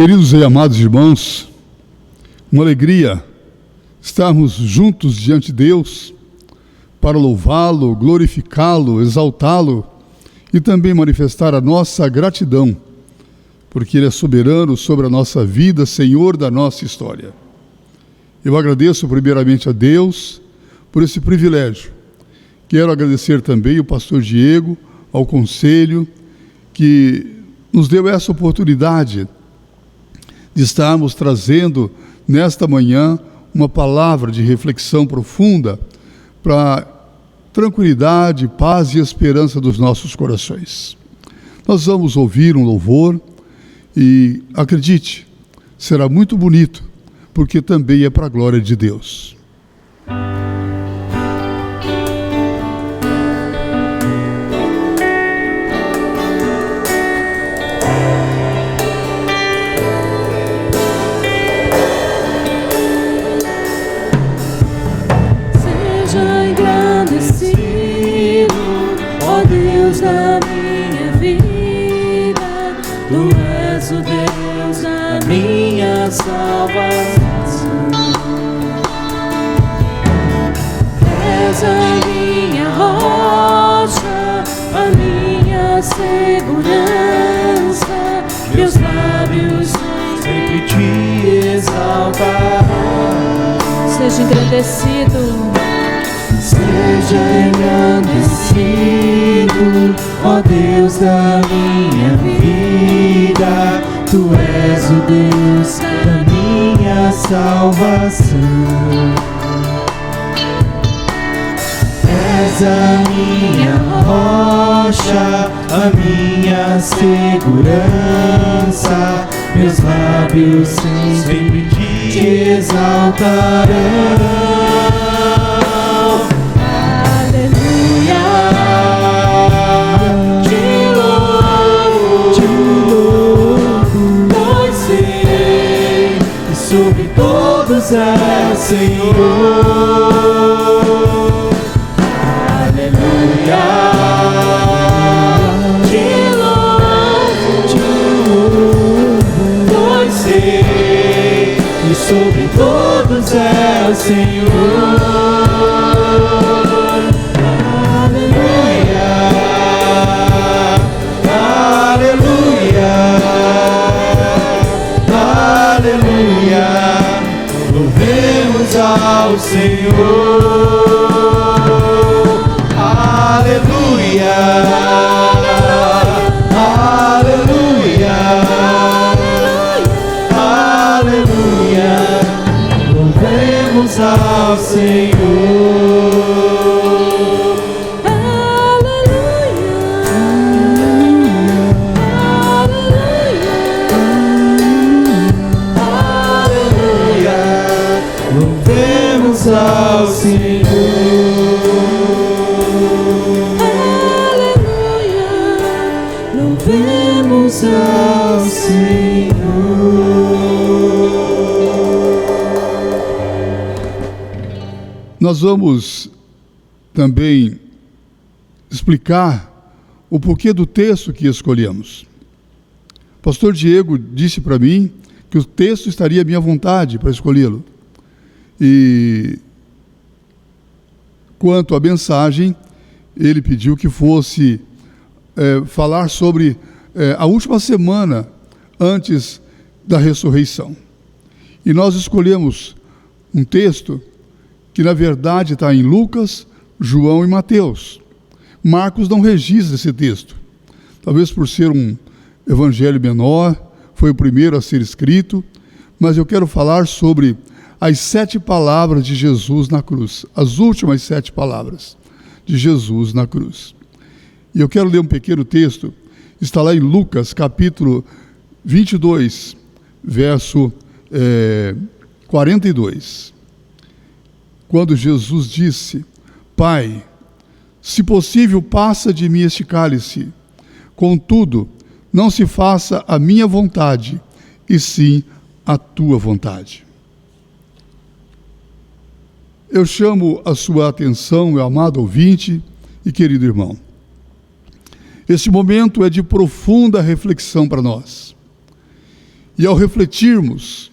Queridos e amados irmãos, uma alegria estarmos juntos diante de Deus para louvá-lo, glorificá-lo, exaltá-lo e também manifestar a nossa gratidão, porque Ele é soberano sobre a nossa vida, Senhor da nossa história. Eu agradeço primeiramente a Deus por esse privilégio. Quero agradecer também ao pastor Diego, ao conselho, que nos deu essa oportunidade de estarmos trazendo nesta manhã uma palavra de reflexão profunda para tranquilidade, paz e esperança dos nossos corações. Nós vamos ouvir um louvor e, acredite, será muito bonito, porque também é para a glória de Deus. Da minha vida, Tu és o Deus da minha salvação. És a minha rocha, a minha segurança, meus lábios sempre Te exaltarão. Seja engrandecido. Seja engrandecido, ó Deus da minha vida, Tu és o Deus da minha salvação. És a minha rocha, a minha segurança, meus lábios sempre Te exaltarão. Sobre todos é Senhor. Aleluia. Te louvo, pois sei que sobre todos é o Senhor. Aleluia. Aleluia. Aleluia, louvemos ao Senhor. Aleluia, aleluia, aleluia, louvemos ao Senhor. Ao Senhor, aleluia, louvemos ao Senhor. Nós vamos também explicar o porquê do texto que escolhemos. O pastor Diego disse para mim que o texto estaria à minha vontade para escolhê-lo. E quanto à mensagem, ele pediu que fosse falar sobre a última semana antes da ressurreição. E nós escolhemos um texto que, na verdade, está em Lucas, João e Mateus. Marcos não registra esse texto. Talvez por ser um evangelho menor, foi o primeiro a ser escrito, mas eu quero falar sobre as 7 palavras de Jesus na cruz, as últimas 7 palavras de Jesus na cruz. E eu quero ler um pequeno texto, está lá em Lucas, capítulo 22, verso 42. Quando Jesus disse: Pai, se possível, passa de mim este cálice, contudo, não se faça a minha vontade, e sim a tua vontade. Eu chamo a sua atenção, meu amado ouvinte e querido irmão. Este momento é de profunda reflexão para nós. E ao refletirmos,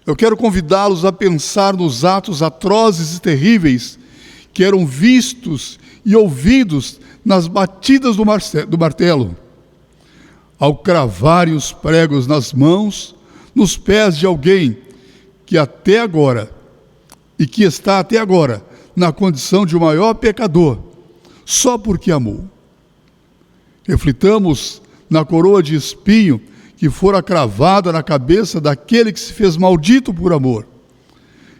eu quero convidá-los a pensar nos atos atrozes e terríveis que eram vistos e ouvidos nas batidas do martelo, ao cravarem os pregos nas mãos, nos pés de alguém que até agora, e que está até agora, na condição de o maior pecador, só porque amou. Reflitamos na coroa de espinho que fora cravada na cabeça daquele que se fez maldito por amor.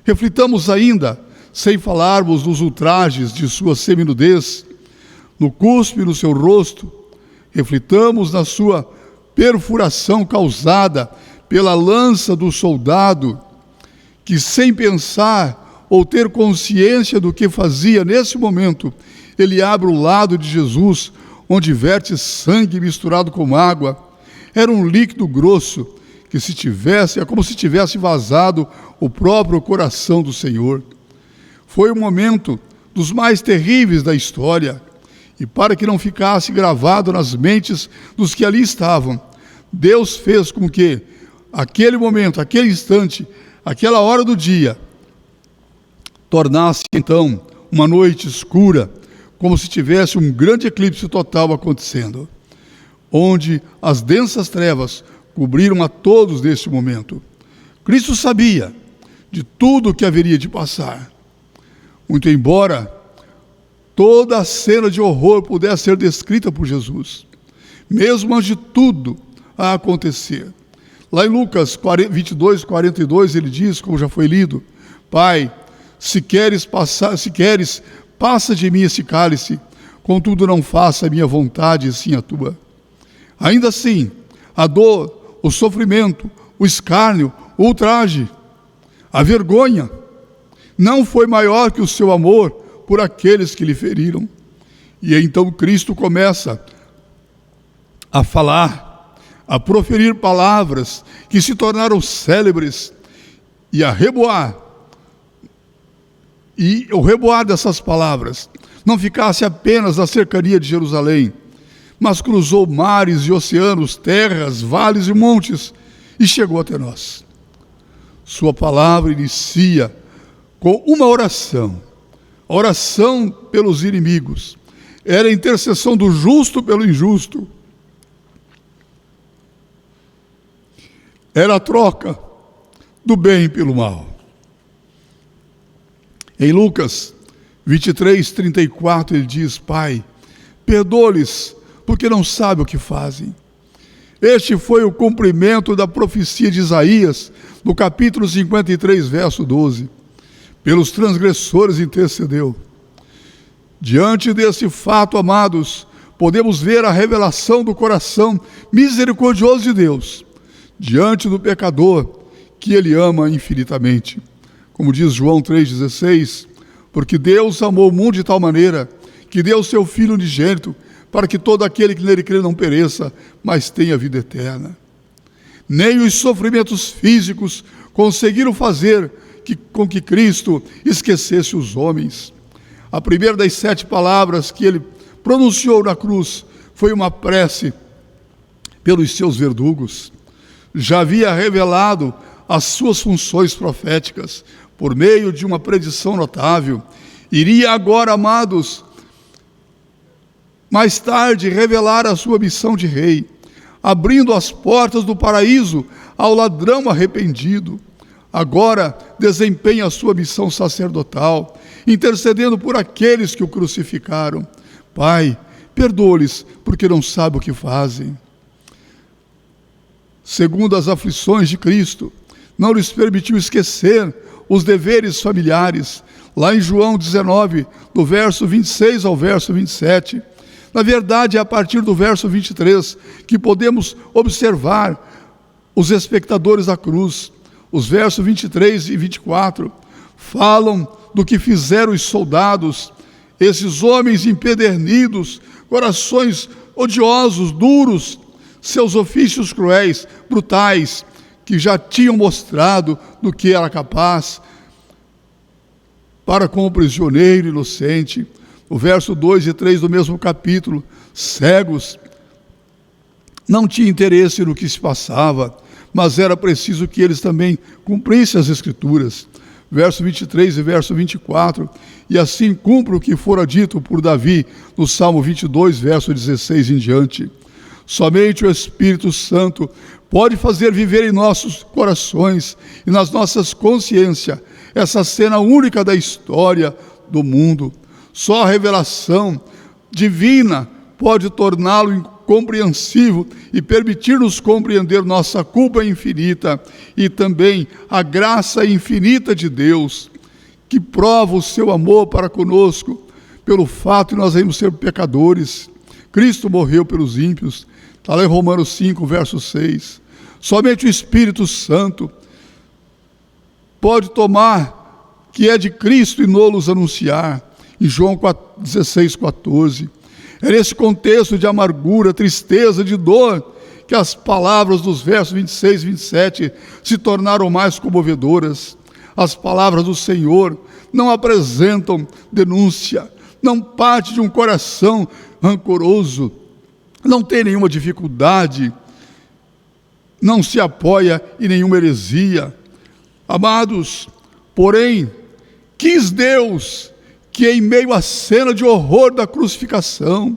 Reflitamos ainda, sem falarmos nos ultrajes de sua seminudez, no cuspe no seu rosto, reflitamos na sua perfuração causada pela lança do soldado, que sem pensar ou ter consciência do que fazia nesse momento, ele abre o lado de Jesus, onde verte sangue misturado com água. Era um líquido grosso, que é como se tivesse vazado o próprio coração do Senhor. Foi um momento dos mais terríveis da história, e para que não ficasse gravado nas mentes dos que ali estavam, Deus fez com que aquele momento, aquele instante, aquela hora do dia, tornasse então uma noite escura, como se tivesse um grande eclipse total acontecendo, onde as densas trevas cobriram a todos neste momento. Cristo sabia de tudo o que haveria de passar. Muito embora toda a cena de horror pudesse ser descrita por Jesus, mesmo antes de tudo a acontecer. Lá em Lucas 22, 42, ele diz, como já foi lido: Pai, se queres, passa de mim esse cálice, contudo não faça a minha vontade, e sim a tua. Ainda assim, a dor, o sofrimento, o escárnio, o ultraje, a vergonha, não foi maior que o seu amor por aqueles que lhe feriram. E então Cristo começa a falar, a proferir palavras que se tornaram célebres e a reboar. E o reboar dessas palavras não ficasse apenas na cercania de Jerusalém, mas cruzou mares e oceanos, terras, vales e montes, e chegou até nós. Sua palavra inicia com uma oração, a oração pelos inimigos. Era a intercessão do justo pelo injusto. Era a troca do bem pelo mal. Em Lucas 23, 34, ele diz: Pai, perdoa-lhes, porque não sabem o que fazem. Este foi o cumprimento da profecia de Isaías, no capítulo 53, verso 12. Pelos transgressores intercedeu. Diante desse fato, amados, podemos ver a revelação do coração misericordioso de Deus, diante do pecador, que Ele ama infinitamente. Como diz João 3,16, porque Deus amou o mundo de tal maneira que deu o seu Filho unigênito, para que todo aquele que nele crê não pereça, mas tenha vida eterna. Nem os sofrimentos físicos conseguiram fazer com que Cristo esquecesse os homens. A primeira das 7 palavras que ele pronunciou na cruz foi uma prece pelos seus verdugos. Já havia revelado as suas funções proféticas por meio de uma predição notável. Iria agora, amados, mais tarde revelar a sua missão de rei, abrindo as portas do paraíso ao ladrão arrependido. Agora desempenha a sua missão sacerdotal, intercedendo por aqueles que o crucificaram. Pai, perdoa-lhes, porque não sabem o que fazem. Segundo as aflições de Cristo, não lhes permitiu esquecer os deveres familiares. Lá em João 19, do verso 26 ao verso 27. Na verdade, é a partir do verso 23 que podemos observar os espectadores da cruz. Os versos 23 e 24 falam do que fizeram os soldados, esses homens empedernidos, corações odiosos, duros, seus ofícios cruéis, brutais, que já tinham mostrado do que era capaz para com o prisioneiro inocente. O verso 2 e 3 do mesmo capítulo: cegos, não tinha interesse no que se passava, mas era preciso que eles também cumprissem as Escrituras. Verso 23 e verso 24, e assim cumpra o que fora dito por Davi no Salmo 22, verso 16 em diante. Somente o Espírito Santo pode fazer viver em nossos corações e nas nossas consciências essa cena única da história do mundo. Só a revelação divina pode torná-lo incompreensível e permitir-nos compreender nossa culpa infinita e também a graça infinita de Deus, que prova o seu amor para conosco pelo fato de nós irmos ser pecadores. Cristo morreu pelos ímpios, está lá em Romanos 5, verso 6. Somente o Espírito Santo pode tomar que é de Cristo e nos anunciar, em João 16, 14. É nesse contexto de amargura, tristeza, de dor, que as palavras dos versos 26 e 27 se tornaram mais comovedoras. As palavras do Senhor não apresentam denúncia, não parte de um coração rancoroso, não tem nenhuma dificuldade, não se apoia em nenhuma heresia. Amados, porém, quis Deus que em meio à cena de horror da crucificação,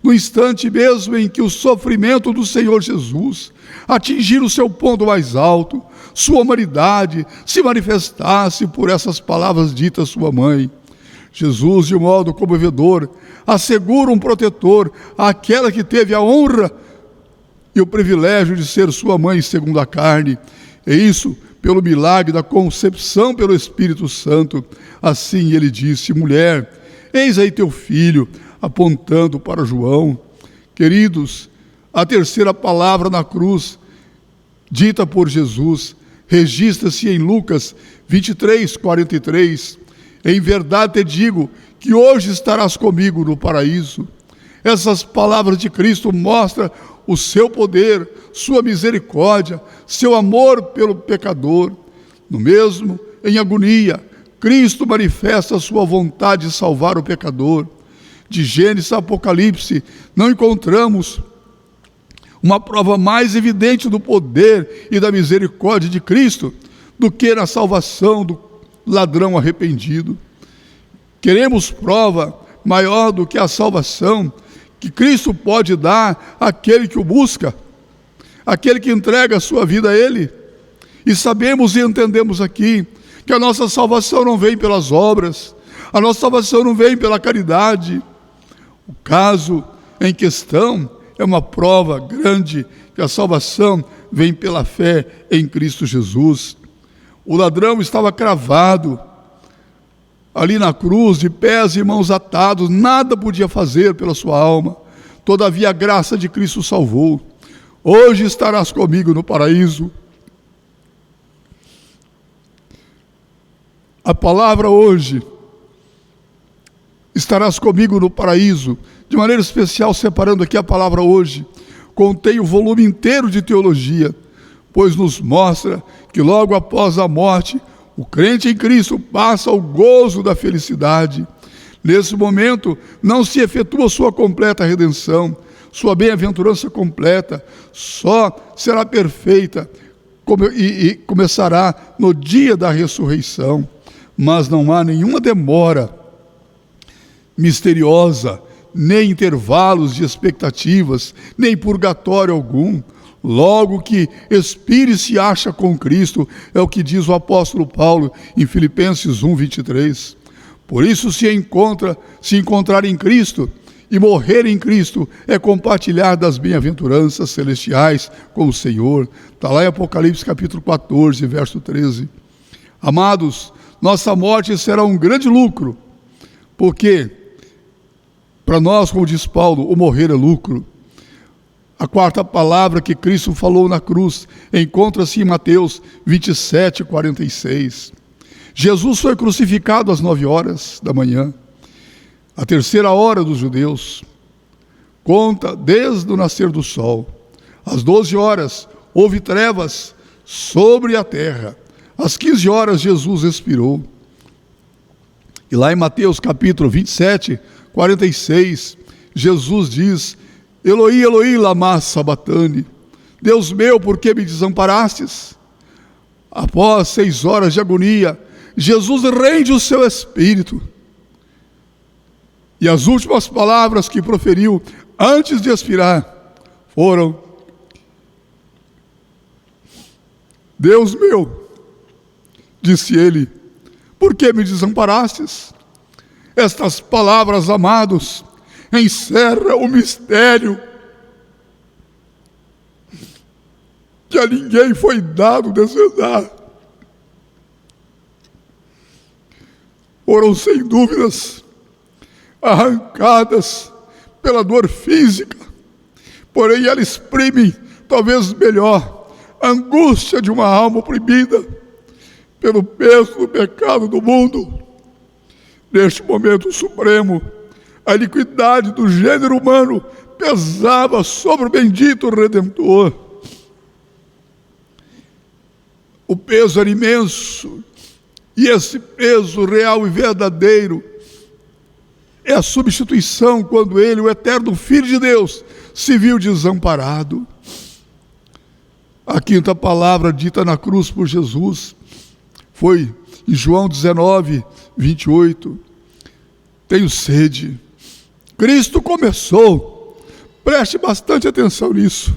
no instante mesmo em que o sofrimento do Senhor Jesus atingir o seu ponto mais alto, sua humanidade se manifestasse por essas palavras ditas à sua mãe. Jesus, de modo comovedor, assegura um protetor àquela que teve a honra e o privilégio de ser sua mãe segundo a carne, e isso pelo milagre da concepção pelo Espírito Santo. Assim ele disse: mulher, eis aí teu filho, apontando para João. Queridos, a terceira palavra na cruz, dita por Jesus, registra-se em Lucas 23, 43. Em verdade te digo que hoje estarás comigo no paraíso. Essas palavras de Cristo mostram o seu poder, sua misericórdia, seu amor pelo pecador. No mesmo, em agonia, Cristo manifesta a sua vontade de salvar o pecador. De Gênesis a Apocalipse, não encontramos uma prova mais evidente do poder e da misericórdia de Cristo do que na salvação do ladrão arrependido. Queremos prova maior do que a salvação que Cristo pode dar àquele que o busca, aquele que entrega a sua vida a Ele. E sabemos e entendemos aqui que a nossa salvação não vem pelas obras, a nossa salvação não vem pela caridade. O caso em questão é uma prova grande que a salvação vem pela fé em Cristo Jesus. O ladrão estava cravado ali na cruz, de pés e mãos atados, nada podia fazer pela sua alma. Todavia a graça de Cristo salvou. Hoje estarás comigo no paraíso. A palavra hoje, estarás comigo no paraíso, de maneira especial, separando aqui a palavra hoje, contém o volume inteiro de teologia, pois nos mostra que logo após a morte, o crente em Cristo passa ao gozo da felicidade. Nesse momento, não se efetua sua completa redenção, sua bem-aventurança completa, só será perfeita e começará no dia da ressurreição. Mas não há nenhuma demora misteriosa, nem intervalos de expectativas, nem purgatório algum. Logo que expire e se acha com Cristo, é o que diz o apóstolo Paulo em Filipenses 1, 23. Por isso se encontrar em Cristo e morrer em Cristo é compartilhar das bem-aventuranças celestiais com o Senhor. Está lá em Apocalipse capítulo 14, verso 13. Amados, nossa morte será um grande lucro, porque para nós, como diz Paulo, o morrer é lucro. A quarta palavra que Cristo falou na cruz encontra-se em Mateus 27, 46. Jesus foi crucificado às 9 horas da manhã, a terceira hora dos judeus. Conta desde o nascer do sol. Às 12 horas houve trevas sobre a terra. Às 15 horas Jesus expirou. E lá em Mateus capítulo 27, 46, Jesus diz: Eloi, Eloi, lama sabachthani. Deus meu, por que me desamparastes? Após 6 horas de agonia, Jesus rende o seu espírito. E as últimas palavras que proferiu antes de expirar foram: Deus meu, disse ele, por que me desamparastes? Estas palavras, amados, encerram o mistério que a ninguém foi dado desvendar. Foram, sem dúvidas, arrancadas pela dor física, porém ela exprime, talvez melhor, a angústia de uma alma oprimida pelo peso do pecado do mundo. Neste momento supremo, a iniquidade do gênero humano pesava sobre o bendito Redentor. O peso era imenso, e esse peso real e verdadeiro é a substituição quando ele, o eterno Filho de Deus, se viu desamparado. A quinta palavra dita na cruz por Jesus foi em João 19, 28. Tenho sede. Cristo começou, preste bastante atenção nisso.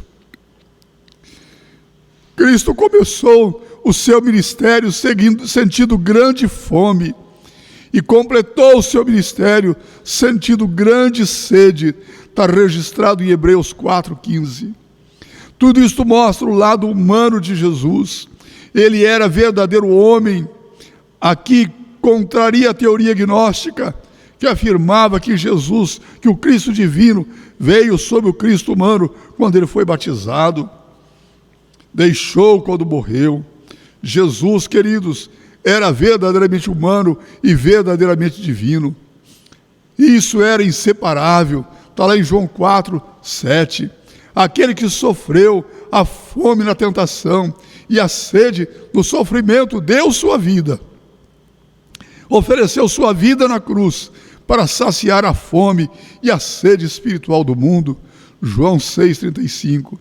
Cristo começou o seu ministério sentindo grande fome e completou o seu ministério sentindo grande sede. Está registrado em Hebreus 4,15. Tudo isto mostra o lado humano de Jesus. Ele era verdadeiro homem. Aqui contraria a teoria gnóstica que afirmava que Jesus, que o Cristo divino, veio sobre o Cristo humano quando ele foi batizado. Deixou quando morreu. Jesus, queridos, era verdadeiramente humano e verdadeiramente divino. Isso era inseparável. Está lá em João 4, 7. Aquele que sofreu a fome na tentação e a sede no sofrimento, deu sua vida. Ofereceu sua vida na cruz para saciar a fome e a sede espiritual do mundo. João 6,35.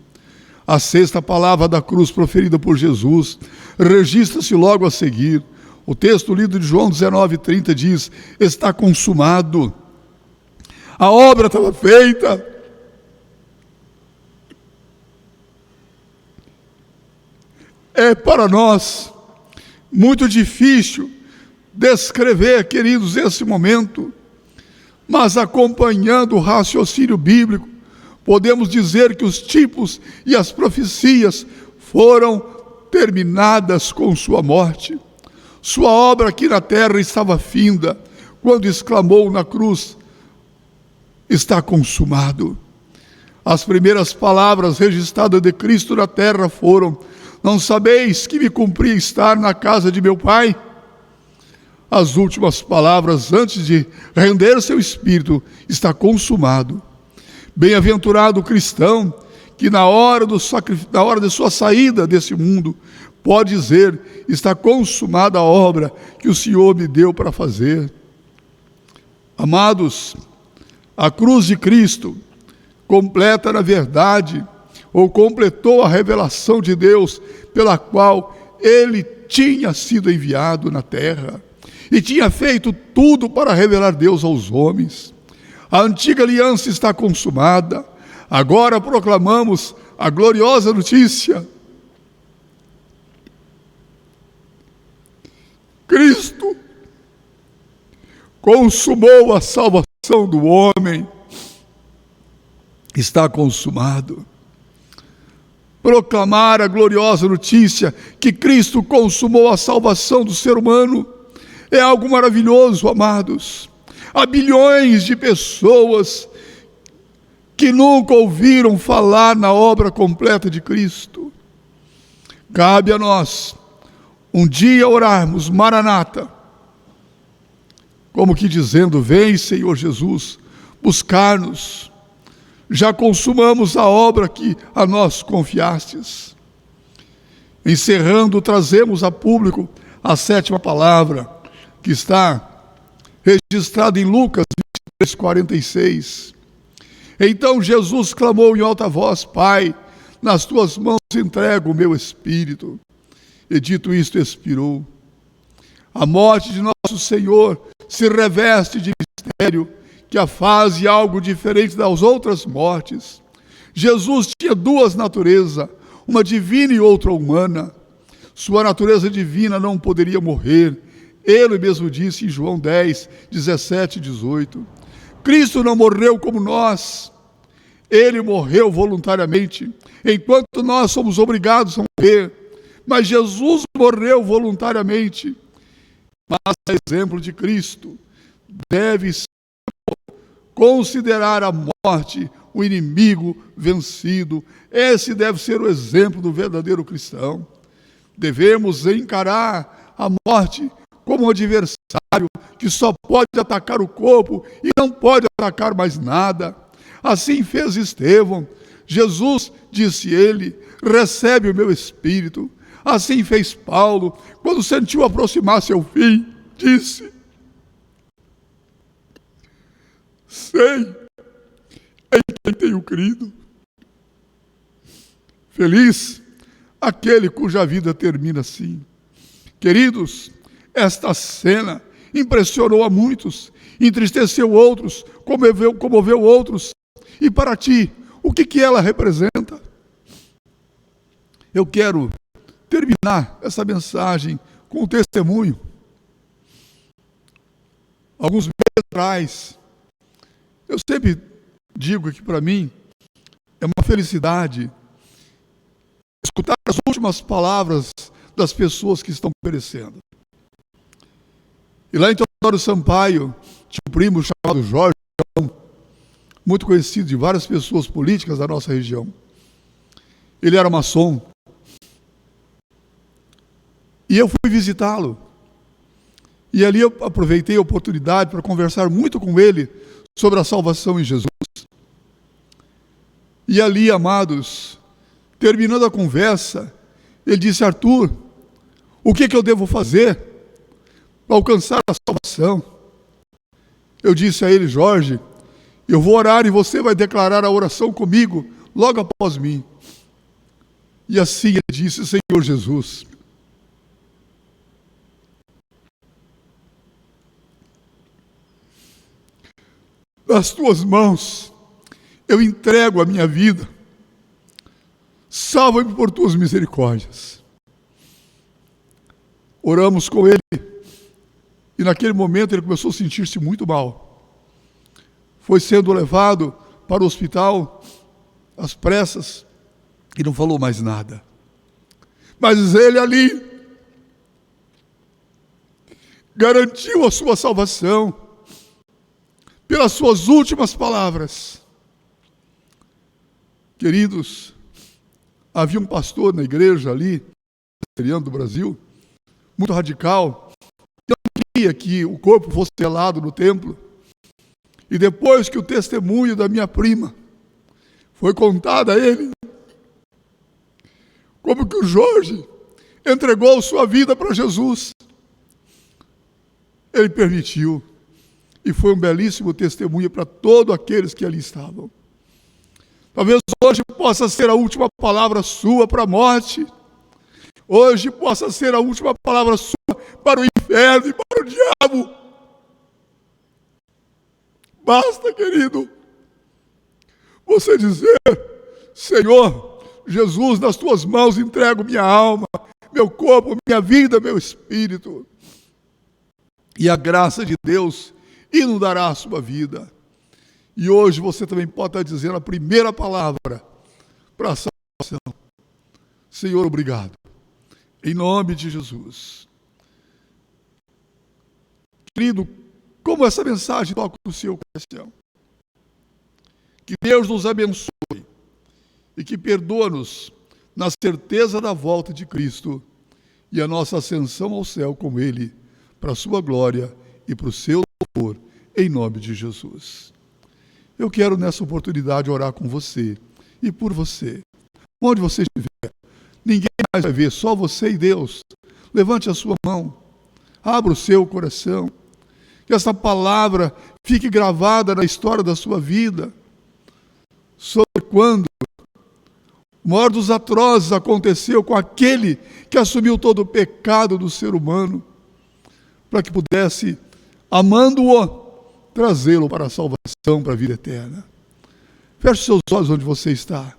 A sexta palavra da cruz proferida por Jesus registra-se logo a seguir. O texto lido de João 19,30 diz: está consumado. A obra estava feita. É para nós muito difícil descrever, queridos, esse momento, mas acompanhando o raciocínio bíblico, podemos dizer que os tipos e as profecias foram terminadas com sua morte. Sua obra aqui na terra estava finda, quando exclamou na cruz: está consumado. As primeiras palavras registradas de Cristo na terra foram: não sabeis que me cumpria estar na casa de meu Pai? As últimas palavras antes de render seu espírito: está consumado. Bem-aventurado o cristão que na hora de sua saída desse mundo pode dizer: está consumada a obra que o Senhor me deu para fazer. Amados, a cruz de Cristo completa na verdade, ou completou a revelação de Deus pela qual ele tinha sido enviado na terra e tinha feito tudo para revelar Deus aos homens. A antiga aliança está consumada. Agora proclamamos a gloriosa notícia: Cristo consumou a salvação do homem. Está consumado. Proclamar a gloriosa notícia que Cristo consumou a salvação do ser humano é algo maravilhoso, amados. Há bilhões de pessoas que nunca ouviram falar na obra completa de Cristo. Cabe a nós um dia orarmos Maranata, como que dizendo: vem, Senhor Jesus, buscar-nos. Já consumamos a obra que a nós confiastes. Encerrando, trazemos a público a sétima palavra, que está registrada em Lucas 23:46. Então Jesus clamou em alta voz: Pai, nas tuas mãos entrego o meu espírito. E dito isto, expirou. A morte de nosso Senhor se reveste de mistério, que a faz algo diferente das outras mortes. Jesus tinha duas naturezas, uma divina e outra humana. Sua natureza divina não poderia morrer. Ele mesmo disse em João 10, 17 e 18. Cristo não morreu como nós. Ele morreu voluntariamente, enquanto nós somos obrigados a morrer. Mas Jesus morreu voluntariamente. Mas, a exemplo de Cristo, deve considerar a morte o inimigo vencido. Esse deve ser o exemplo do verdadeiro cristão. Devemos encarar a morte como um adversário que só pode atacar o corpo e não pode atacar mais nada. Assim fez Estevão. Jesus, disse ele, recebe o meu espírito. Assim fez Paulo, quando sentiu aproximar seu fim, disse: sei em quem tenho crido. Feliz aquele cuja vida termina assim. Queridos, esta cena impressionou a muitos, entristeceu outros, comoveu outros. E para ti, o que ela representa? Eu quero terminar essa mensagem com um testemunho. Alguns meses atrás, eu sempre digo que para mim é uma felicidade escutar as últimas palavras das pessoas que estão perecendo. E lá em Teodoro Sampaio, tinha um primo chamado Jorge, muito conhecido de várias pessoas políticas da nossa região. Ele era maçom. E eu fui visitá-lo. E ali eu aproveitei a oportunidade para conversar muito com ele sobre a salvação em Jesus. E ali, amados, terminando a conversa, ele disse: Arthur, o que eu devo fazer para alcançar a salvação? Eu disse a ele: Jorge, eu vou orar e você vai declarar a oração comigo logo após mim. E assim ele disse: Senhor Jesus, nas tuas mãos eu entrego a minha vida. Salva-me por tuas misericórdias. Oramos com ele e naquele momento ele começou a sentir-se muito mal. Foi sendo levado para o hospital às pressas e não falou mais nada. Mas ele ali garantiu a sua salvação pelas suas últimas palavras. Queridos, havia um pastor na igreja ali, do Brasil, muito radical, que não queria que o corpo fosse velado no templo. E depois que o testemunho da minha prima foi contado a ele, como que o Jorge entregou sua vida para Jesus, ele permitiu. E foi um belíssimo testemunho para todos aqueles que ali estavam. Talvez hoje possa ser a última palavra sua para a morte. Hoje possa ser a última palavra sua para o inferno e para o diabo. Basta, querido, você dizer: Senhor Jesus, nas tuas mãos entrego minha alma, meu corpo, minha vida, meu espírito. E a graça de Deus inundará a sua vida. E hoje você também pode estar dizendo a primeira palavra para a salvação: Senhor, obrigado. Em nome de Jesus. Querido, como essa mensagem toca no seu coração. Que Deus nos abençoe e que perdoa-nos na certeza da volta de Cristo e a nossa ascensão ao céu com Ele, para a sua glória e para o seu louvor, em nome de Jesus. Eu quero nessa oportunidade orar com você e por você. Onde você estiver, ninguém mais vai ver, só você e Deus. Levante a sua mão, abra o seu coração, que essa palavra fique gravada na história da sua vida, sobre quando O maior dos atrozes aconteceu com aquele que assumiu todo o pecado do ser humano, para que pudesse, amando-o, trazê-lo para a salvação, para a vida eterna. Feche seus olhos onde você está.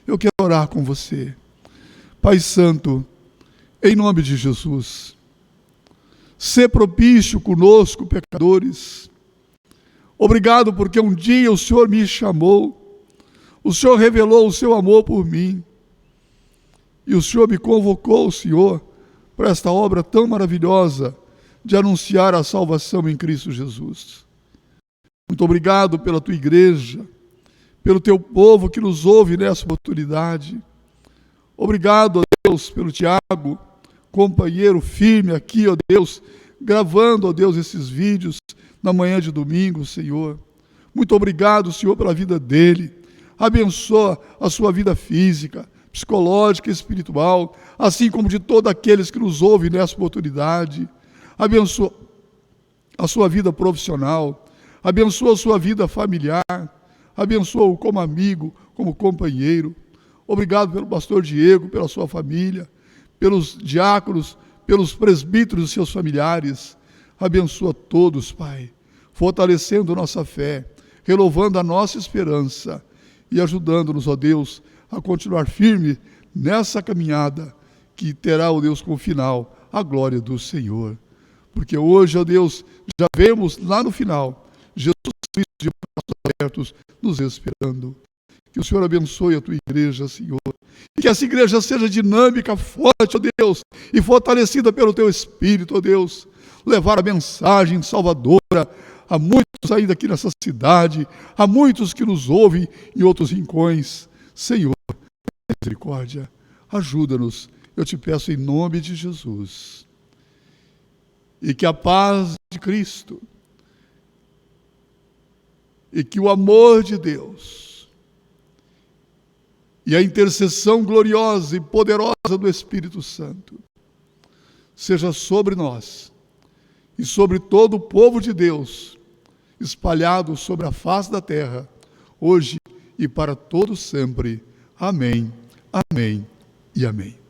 Eu quero orar com você. Pai Santo, em nome de Jesus, sê propício conosco, pecadores. Obrigado porque um dia o Senhor me chamou, o Senhor revelou o seu amor por mim, e o Senhor me convocou, Senhor, para esta obra tão maravilhosa de anunciar a salvação em Cristo Jesus. Muito obrigado pela tua igreja, pelo teu povo que nos ouve nessa oportunidade. Obrigado, ó Deus, pelo Tiago, companheiro firme aqui, ó Deus, gravando, ó Deus, esses vídeos na manhã de domingo, Senhor. Muito obrigado, Senhor, pela vida dele. Abençoa a sua vida física, psicológica e espiritual, assim como de todos aqueles que nos ouvem nessa oportunidade. Abençoa a sua vida profissional, abençoa a sua vida familiar, abençoa-o como amigo, como companheiro. Obrigado pelo pastor Diego, pela sua família, pelos diáconos, pelos presbíteros e seus familiares. Abençoa todos, Pai, fortalecendo nossa fé, renovando a nossa esperança e ajudando-nos, ó Deus, a continuar firme nessa caminhada que terá, ó Deus, como final a glória do Senhor. Porque hoje, ó Deus, já vemos lá no final Jesus Cristo de braços abertos nos esperando. Que o Senhor abençoe a tua igreja, Senhor. E que essa igreja seja dinâmica, forte, ó Deus, e fortalecida pelo teu Espírito, ó Deus. Levar a mensagem salvadora a muitos ainda aqui nessa cidade, a muitos que nos ouvem em outros rincões. Senhor, misericórdia, ajuda-nos, eu te peço em nome de Jesus. E que a paz de Cristo, e que o amor de Deus, e a intercessão gloriosa e poderosa do Espírito Santo, seja sobre nós, e sobre todo o povo de Deus, espalhado sobre a face da terra, hoje e para todos sempre. Amém, amém e amém.